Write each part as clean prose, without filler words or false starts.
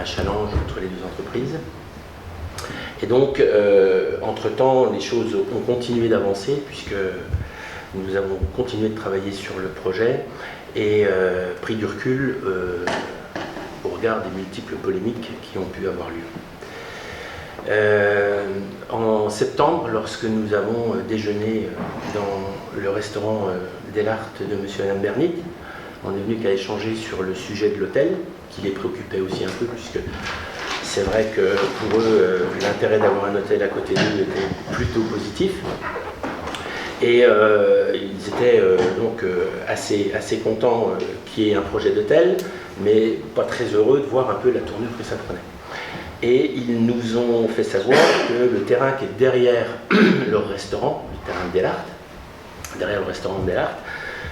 challenge entre les deux entreprises. Et donc, entre-temps, les choses ont continué d'avancer puisque nous avons continué de travailler sur le projet et pris du recul au regard des multiples polémiques qui ont pu avoir lieu. En septembre, lorsque nous avons déjeuné dans le restaurant Delarte de M. et Mme Bernit, on n'est venu qu'à échanger sur le sujet de l'hôtel, qui les préoccupait aussi un peu, puisque c'est vrai que pour eux, l'intérêt d'avoir un hôtel à côté d'eux était plutôt positif. Et ils étaient donc assez contents qu'il y ait un projet d'hôtel, mais pas très heureux de voir un peu la tournure que ça prenait. Et ils nous ont fait savoir que le terrain qui est derrière leur restaurant, le terrain Delarte, derrière le restaurant Delarte,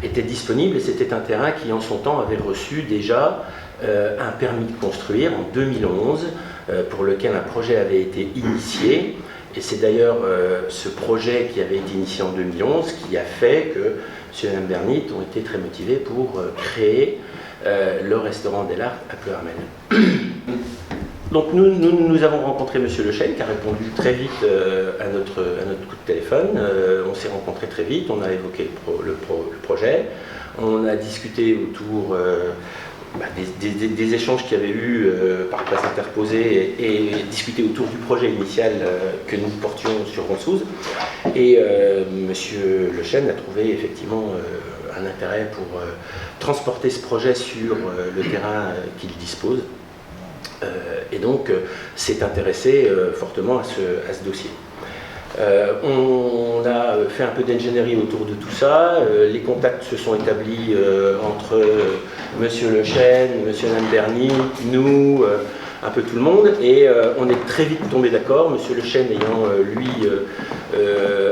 était disponible et c'était un terrain qui en son temps avait reçu déjà un permis de construire en 2011 pour lequel un projet avait été initié. Et c'est d'ailleurs ce projet qui avait été initié en 2011 qui a fait que M. et Mme Bernit ont été très motivés pour créer le restaurant Delarte à Ploërmel. Donc nous avons rencontré M. Lechesne qui a répondu très vite à notre coup de téléphone. On s'est rencontrés très vite, on a évoqué le projet, on a discuté autour des échanges qu'il y avait eu par place interposée et discuté autour du projet initial que nous portions sur Ronsouz. Et M. Lechesne a trouvé effectivement un intérêt pour transporter ce projet sur le terrain qu'il dispose. Et donc s'est intéressé fortement à ce dossier. On a fait un peu d'ingénierie autour de tout ça, les contacts se sont établis entre M. Lechesne, M. et Mme Bernit, nous, un peu tout le monde, et on est très vite tombé d'accord, M. Lechesne ayant lui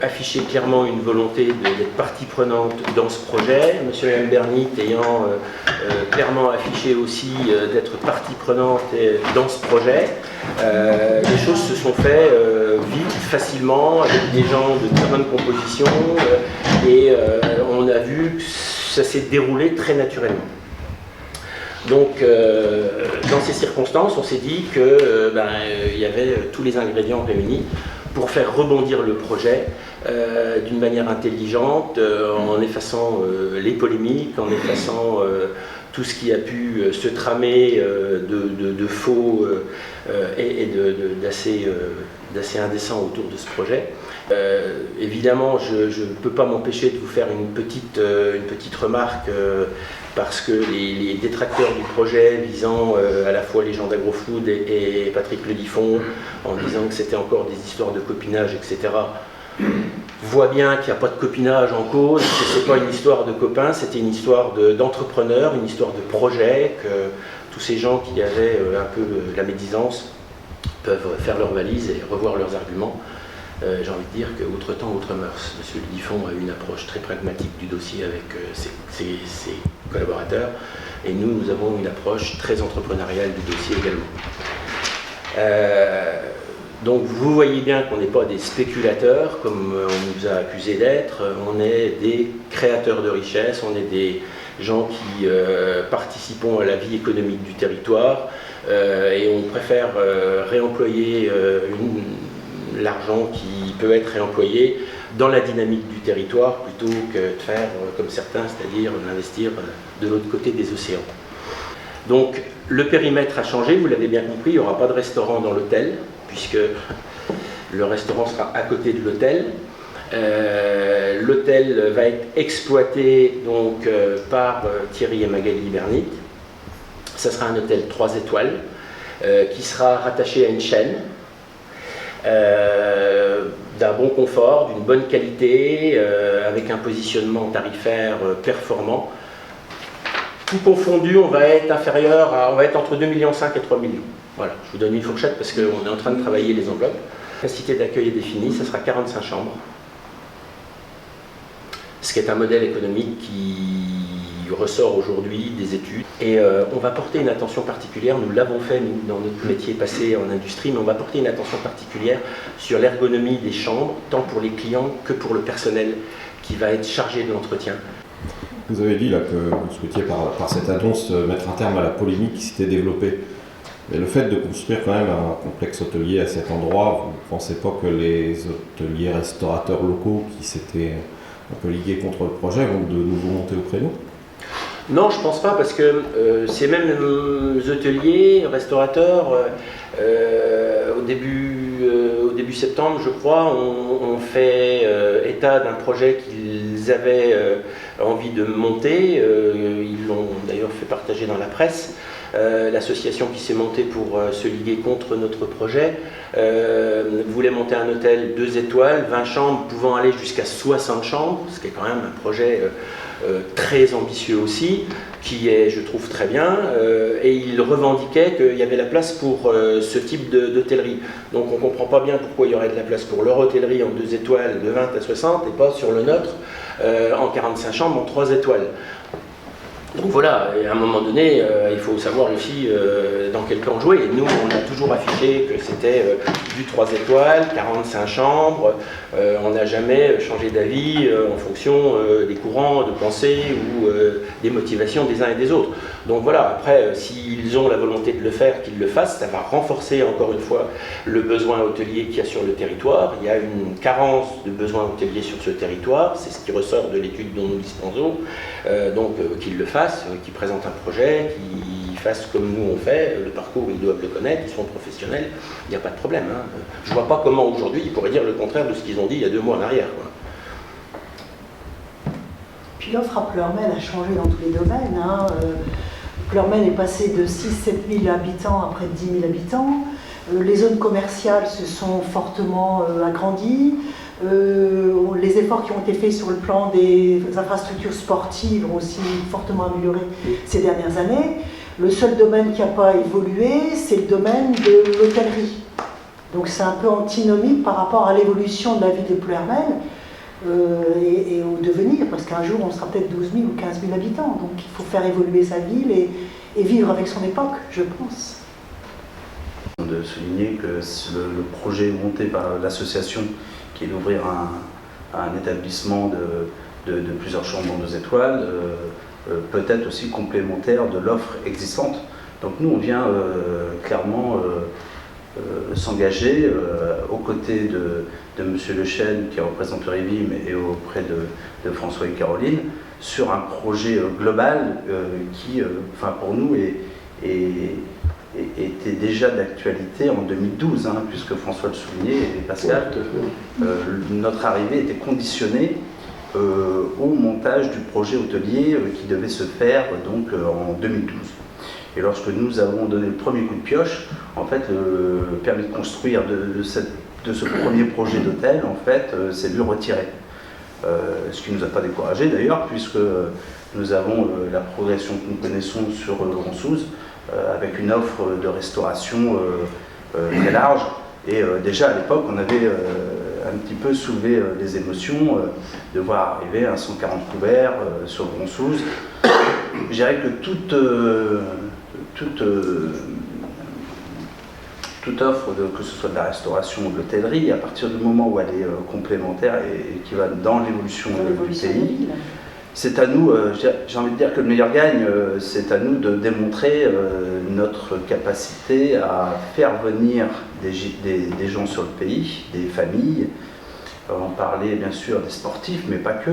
affiché clairement une volonté d'être partie prenante dans ce projet, M. et Mme Bernit ayant clairement affiché aussi d'être partie prenante dans ce projet. Les choses se sont faites vite, facilement, avec des gens de très bonne composition, et on a vu que ça s'est déroulé très naturellement. Donc, dans ces circonstances, on s'est dit qu'il y avait tous les ingrédients réunis pour faire rebondir le projet d'une manière intelligente, en effaçant les polémiques, en effaçant tout ce qui a pu se tramer de faux et d'assez indécent autour de ce projet. Évidemment, je ne peux pas m'empêcher de vous faire une petite remarque parce que les détracteurs du projet visant à la fois les gens d'AgroFood et Patrick Ledifond en disant que c'était encore des histoires de copinage, etc., voient bien qu'il n'y a pas de copinage en cause, que ce n'est pas une histoire de copains, c'était une histoire d'entrepreneurs, une histoire de projet, que tous ces gens qui avaient un peu la médisance peuvent faire leurs valises et revoir leurs arguments. J'ai envie de dire qu'autre temps, autre mœurs. M. Ledifond a eu une approche très pragmatique du dossier avec ses collaborateurs, et nous avons une approche très entrepreneuriale du dossier également. Donc vous voyez bien qu'on n'est pas des spéculateurs, comme on nous a accusé d'être, on est des créateurs de richesses, on est des gens qui participons à la vie économique du territoire, et on préfère réemployer l'argent qui peut être réemployé dans la dynamique du territoire plutôt que de faire comme certains, c'est-à-dire d'investir de l'autre côté des océans. Donc le périmètre a changé, vous l'avez bien compris, il n'y aura pas de restaurant dans l'hôtel, puisque le restaurant sera à côté de l'hôtel. L'hôtel va être exploité donc, par Thierry et Magali Bernit. Ça sera un hôtel 3 étoiles qui sera rattaché à une chaîne d'un bon confort, d'une bonne qualité, avec un positionnement tarifaire performant. Tout confondu, on va être entre 2,5 millions et 3 millions. Voilà, je vous donne une fourchette parce qu'on est en train de travailler les enveloppes. La capacité d'accueil est définie, ça sera 45 chambres. Ce qui est un modèle économique qui ressort aujourd'hui des études. Et on va porter une attention particulière, nous l'avons fait nous, dans notre métier passé en industrie, mais on va porter une attention particulière sur l'ergonomie des chambres, tant pour les clients que pour le personnel qui va être chargé de l'entretien. Vous avez dit là, que vous souhaitiez par cette annonce mettre un terme à la polémique qui s'était développée Mais le fait de construire quand même un complexe hôtelier à cet endroit, vous ne pensez pas que les hôteliers restaurateurs locaux qui s'étaient un peu ligués contre le projet vont de nouveau monter au créneau? Non, je pense pas, parce que ces mêmes hôteliers, restaurateurs, au début septembre, je crois, ont fait état d'un projet qu'ils avaient envie de monter. Ils l'ont d'ailleurs fait partager dans la presse. L'association qui s'est montée pour se liguer contre notre projet voulait monter un hôtel 2 étoiles, 20 chambres, pouvant aller jusqu'à 60 chambres, ce qui est quand même un projet très ambitieux aussi, qui est, je trouve, très bien, et il revendiquait qu'il y avait la place pour ce type d'hôtellerie. Donc on ne comprend pas bien pourquoi il y aurait de la place pour leur hôtellerie en 2 étoiles de 20 à 60 et pas sur le nôtre en 45 chambres en 3 étoiles. Donc voilà, et à un moment donné, il faut savoir aussi dans quel camp jouer. Et nous, on a toujours affiché que c'était du 3 étoiles, 45 chambres. On n'a jamais changé d'avis en fonction des courants de pensée ou des motivations des uns et des autres. Donc voilà, après, s'ils ont la volonté de le faire, qu'ils le fassent. Ça va renforcer encore une fois le besoin hôtelier qu'il y a sur le territoire. Il y a une carence de besoins hôteliers sur ce territoire. C'est ce qui ressort de l'étude dont nous disposons. Donc qu'ils le fassent, qu'ils présentent un projet, qu'ils fassent comme nous on fait, le parcours ils doivent le connaître, ils sont professionnels, il n'y a pas de problème. Hein. Je ne vois pas comment aujourd'hui ils pourraient dire le contraire de ce qu'ils ont dit il y a 2 mois en arrière. Quoi. Puis l'offre à Pleurmel a changé dans tous les domaines. Hein. Pleurmel est passé de 6-7 000 habitants à près de 10 000 habitants. Les zones commerciales se sont fortement agrandies. Les efforts qui ont été faits sur le plan des infrastructures sportives ont aussi fortement amélioré ces dernières années. Le seul domaine qui n'a pas évolué, c'est le domaine de l'hôtellerie. Donc c'est un peu antinomique par rapport à l'évolution de la ville de Pleurmel et au devenir, parce qu'un jour on sera peut-être 12 000 ou 15 000 habitants. Donc il faut faire évoluer sa ville et vivre avec son époque, je pense. De souligner que le projet monté par l'association, qui est d'ouvrir un établissement de plusieurs chambres en 2 étoiles, peut être aussi complémentaire de l'offre existante. Donc nous, on vient clairement s'engager aux côtés de M. Le Chêne, qui représente le Rivim, et auprès de François et Caroline, sur un projet global qui, pour nous, était déjà d'actualité en 2012, hein, puisque François le soulignait et Pascal, notre arrivée était conditionnée au montage du projet hôtelier qui devait se faire donc en 2012. Et lorsque nous avons donné le premier coup de pioche, en fait, le permis de construire de ce premier projet d'hôtel, en fait, s'est vu retiré. Ce qui ne nous a pas découragés d'ailleurs, puisque nous avons la progression que nous connaissons sur Roncouze, avec une offre de restauration très large. Et déjà à l'époque, on avait un petit peu soulevé les émotions de voir arriver un 140 couverts sur Roncouze. Je dirais que toute offre, que ce soit de la restauration ou de l'hôtellerie, à partir du moment où elle est complémentaire et qui va dans l'évolution du pays, c'est à nous, j'ai envie de dire que le meilleur gagne, c'est à nous de démontrer notre capacité à faire venir des gens sur le pays, des familles. On parlait bien sûr des sportifs, mais pas que.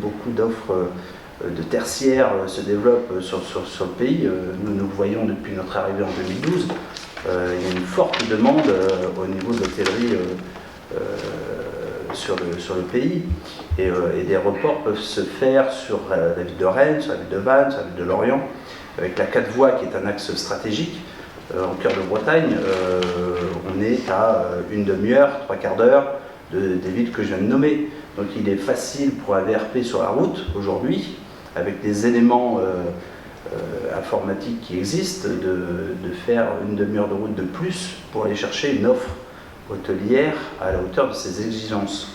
Beaucoup d'offres de tertiaires se développent sur le pays. Nous le voyons depuis notre arrivée en 2012. Il y a une forte demande au niveau de l'hôtellerie sur le pays. Et des reports peuvent se faire sur la ville de Rennes, sur la ville de Vannes, sur la ville de Lorient, avec la 4 voies qui est un axe stratégique en cœur de Bretagne. On est à une demi-heure, 3/4 d'heure des villes que je viens de nommer. Donc il est facile pour un VRP sur la route aujourd'hui, avec des éléments informatiques qui existent, de faire une demi-heure de route de plus pour aller chercher une offre hôtelière à la hauteur de ses exigences.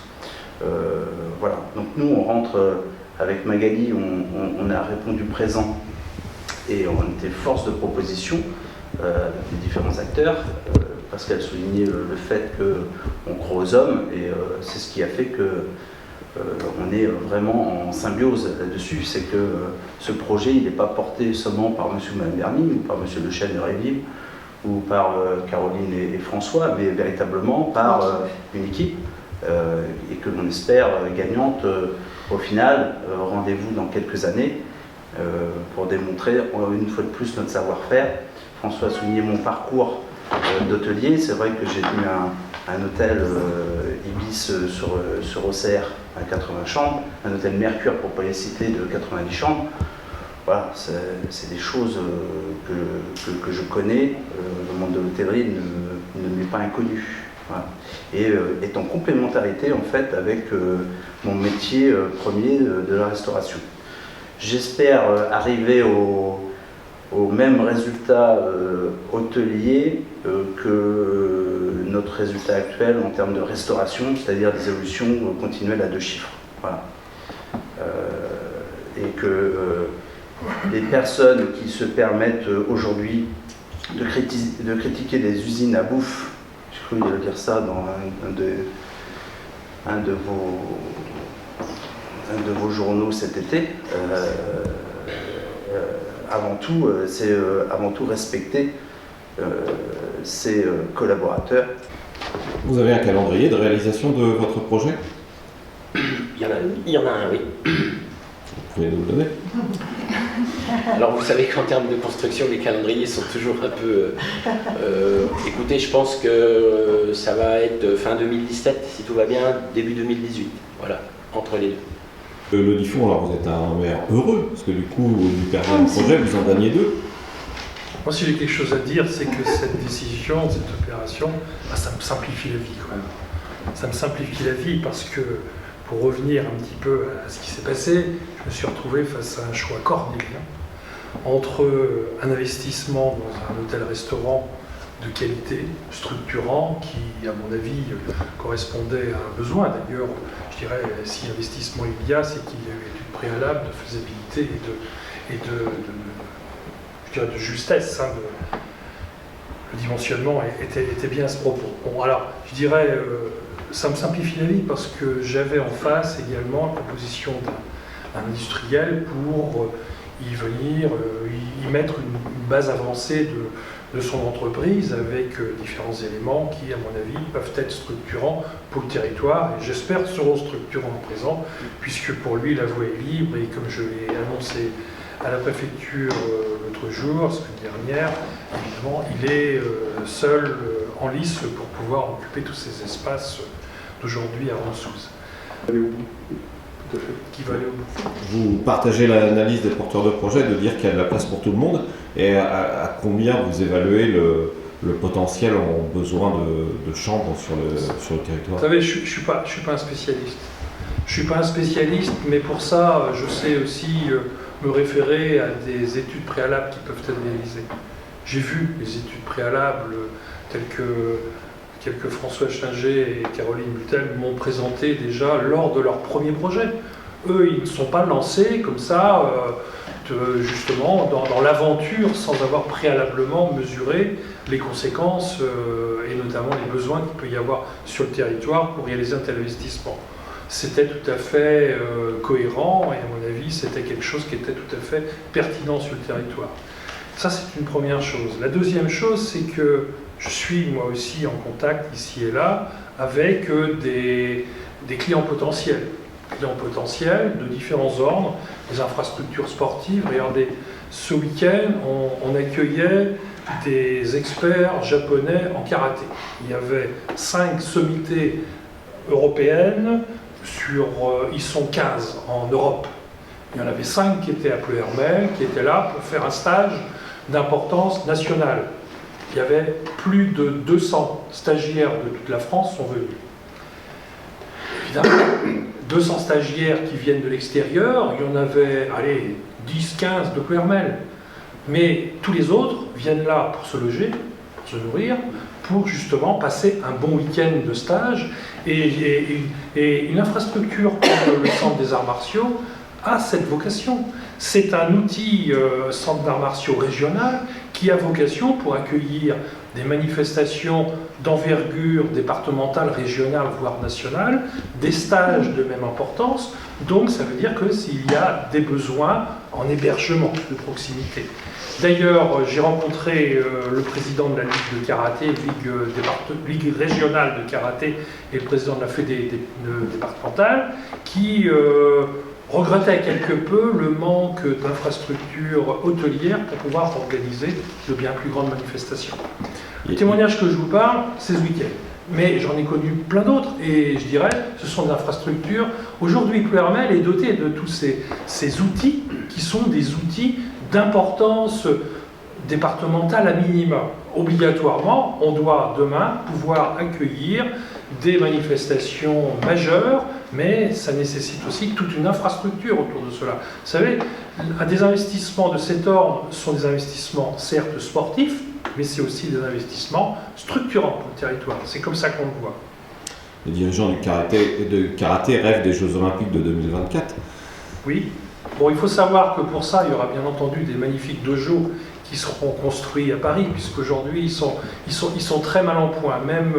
Voilà, donc nous on rentre avec Magali, on a répondu présent et on était force de proposition des différents acteurs. Pascal soulignait le fait qu'on croit aux hommes et c'est ce qui a fait que on est vraiment en symbiose là-dessus. C'est que ce projet il n'est pas porté seulement par M. ou Mme Berny ou par M. Le Chêne de Rivim ou par Caroline et François, mais véritablement par une équipe et que l'on espère gagnante au final. Rendez-vous dans quelques années pour démontrer une fois de plus notre savoir-faire. François a souligné mon parcours d'hôtelier. C'est vrai que j'ai tenu un hôtel Ibis sur Auxerre à 80 chambres, un hôtel Mercure pour pas les citer de 90 chambres. Voilà, c'est des choses que je connais. Le monde de l'hôtellerie ne m'est pas inconnu. Voilà. Et est en complémentarité en fait avec mon métier premier de la restauration. J'espère arriver au même résultat hôtelier que notre résultat actuel en termes de restauration, c'est-à-dire des évolutions continuelles à 2 chiffres. Voilà. Et que les personnes qui se permettent aujourd'hui de critiquer des usines à bouffe, j'ai cru dire ça dans un de vos journaux cet été, avant tout, c'est avant tout respecter ses collaborateurs. Vous avez un calendrier de réalisation de votre projet? Il y en a un, oui. Vous pouvez nous le donner? Alors vous savez qu'en termes de construction, les calendriers sont toujours un peu... écoutez, je pense que ça va être fin 2017, si tout va bien, début 2018. Voilà, entre les deux. Le Diffon, alors vous êtes un maire heureux, parce que du coup, vous perdez un projet, vous en gagnez 2. Moi, si j'ai quelque chose à dire, c'est que cette décision, cette opération, ça me simplifie la vie quand même. Ça me simplifie la vie parce que, pour revenir un petit peu à ce qui s'est passé, je me suis retrouvé face à un choix cornélien entre un investissement dans un hôtel-restaurant de qualité, structurant, qui, à mon avis, correspondait à un besoin. D'ailleurs, je dirais, si investissement il y a, c'est qu'il y a eu étude préalable de faisabilité et de justesse. Hein, le dimensionnement était bien à ce propos. Bon, alors, je dirais, ça me simplifie la vie parce que j'avais en face également la proposition d'un industriel pour y venir, y mettre une base avancée de son entreprise avec différents éléments qui, à mon avis, peuvent être structurants pour le territoire et j'espère seront structurants à présent, puisque pour lui la voie est libre et comme je l'ai annoncé à la préfecture l'autre jour, la semaine dernière, évidemment, il est seul en lice pour pouvoir occuper tous ces espaces d'aujourd'hui à Ronsouze. Qui va aller au bout. Vous partagez l'analyse des porteurs de projet de dire qu'il y a de la place pour tout le monde et à combien vous évaluez le potentiel en besoin de chambres sur le territoire? Vous savez, je ne suis pas un spécialiste. Je ne suis pas un spécialiste, mais pour ça, je sais aussi me référer à des études préalables qui peuvent être réalisées. J'ai vu les études préalables telles que François Chinger et Caroline Butel m'ont présenté déjà lors de leur premier projet. Eux, ils ne sont pas lancés comme ça, justement, dans l'aventure sans avoir préalablement mesuré les conséquences et notamment les besoins qu'il peut y avoir sur le territoire pour réaliser un tel investissement. C'était tout à fait cohérent et à mon avis, c'était quelque chose qui était tout à fait pertinent sur le territoire. Ça, c'est une première chose. La deuxième chose, c'est que je suis moi aussi en contact ici et là avec des clients potentiels. Clients potentiels de différents ordres, des infrastructures sportives. Regardez, ce week-end, on accueillait des experts japonais en karaté. Il y avait 5 sommités européennes, ils sont 15 en Europe. Il y en avait 5 qui étaient à Pleuhermel, qui étaient là pour faire un stage d'importance nationale. Il y avait plus de 200 stagiaires de toute la France sont venus. Évidemment, 200 stagiaires qui viennent de l'extérieur, il y en avait, 10, 15 de Pleuhermel. Mais tous les autres viennent là pour se loger, pour se nourrir, pour justement passer un bon week-end de stage. Et une infrastructure comme le Centre des Arts Martiaux a cette vocation. C'est un outil centre d'arts martiaux régional qui a vocation pour accueillir des manifestations d'envergure départementale, régionale, voire nationale, des stages de même importance. Donc ça veut dire que s'il y a des besoins en hébergement de proximité. D'ailleurs, j'ai rencontré le président de la Ligue de karaté, Ligue régionale de karaté, et le président de la Fédé départementale, qui regrettait quelque peu le manque d'infrastructures hôtelières pour pouvoir organiser de bien plus grandes manifestations. Le témoignage que je vous parle, c'est ce week-end. Mais j'en ai connu plein d'autres, et je dirais, ce sont des infrastructures. Aujourd'hui, Ploërmel est doté de tous ces outils, qui sont des outils d'importance départementale à minima. Obligatoirement, on doit demain pouvoir accueillir des manifestations majeures, mais ça nécessite aussi toute une infrastructure autour de cela. Vous savez, des investissements de cet ordre sont des investissements certes sportifs, mais c'est aussi des investissements structurants pour le territoire. C'est comme ça qu'on le voit. Les dirigeants du karaté rêvent des Jeux Olympiques de 2024. Oui. Bon, il faut savoir que pour ça, il y aura bien entendu des magnifiques dojos qui seront construits à Paris, puisqu'aujourd'hui, ils sont très mal en point. Même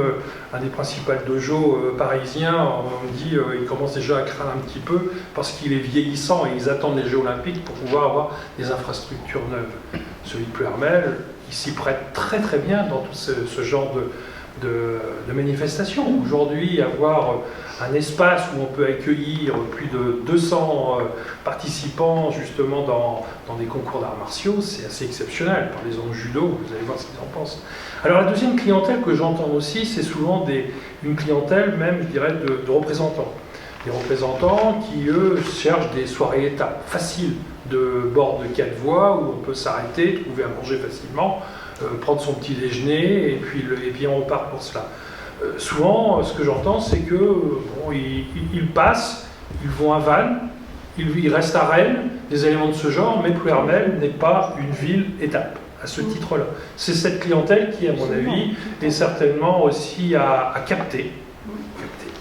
un des principaux dojos parisiens, on dit il commence déjà à craindre un petit peu, parce qu'il est vieillissant et ils attendent les Jeux Olympiques pour pouvoir avoir des infrastructures neuves. Celui de Ploërmel, il s'y prête très très bien dans tout ce genre de manifestations. Aujourd'hui, avoir un espace où on peut accueillir plus de 200 participants justement dans des concours d'arts martiaux, c'est assez exceptionnel. Parlez-en de judo, vous allez voir ce qu'ils en pensent. Alors la deuxième clientèle que j'entends aussi, c'est souvent une clientèle même, je dirais, de représentants. Des représentants qui, eux, cherchent des soirées étapes faciles de bord de 4 voies où on peut s'arrêter, trouver à manger facilement, prendre son petit déjeuner et puis on repart pour cela. Souvent, ce que j'entends, c'est que ils passent, ils vont à Vannes, ils restent à Rennes, des éléments de ce genre, mais Ploërmel n'est pas une ville-étape à ce titre-là. C'est cette clientèle qui, à mon avis, est certainement aussi à capter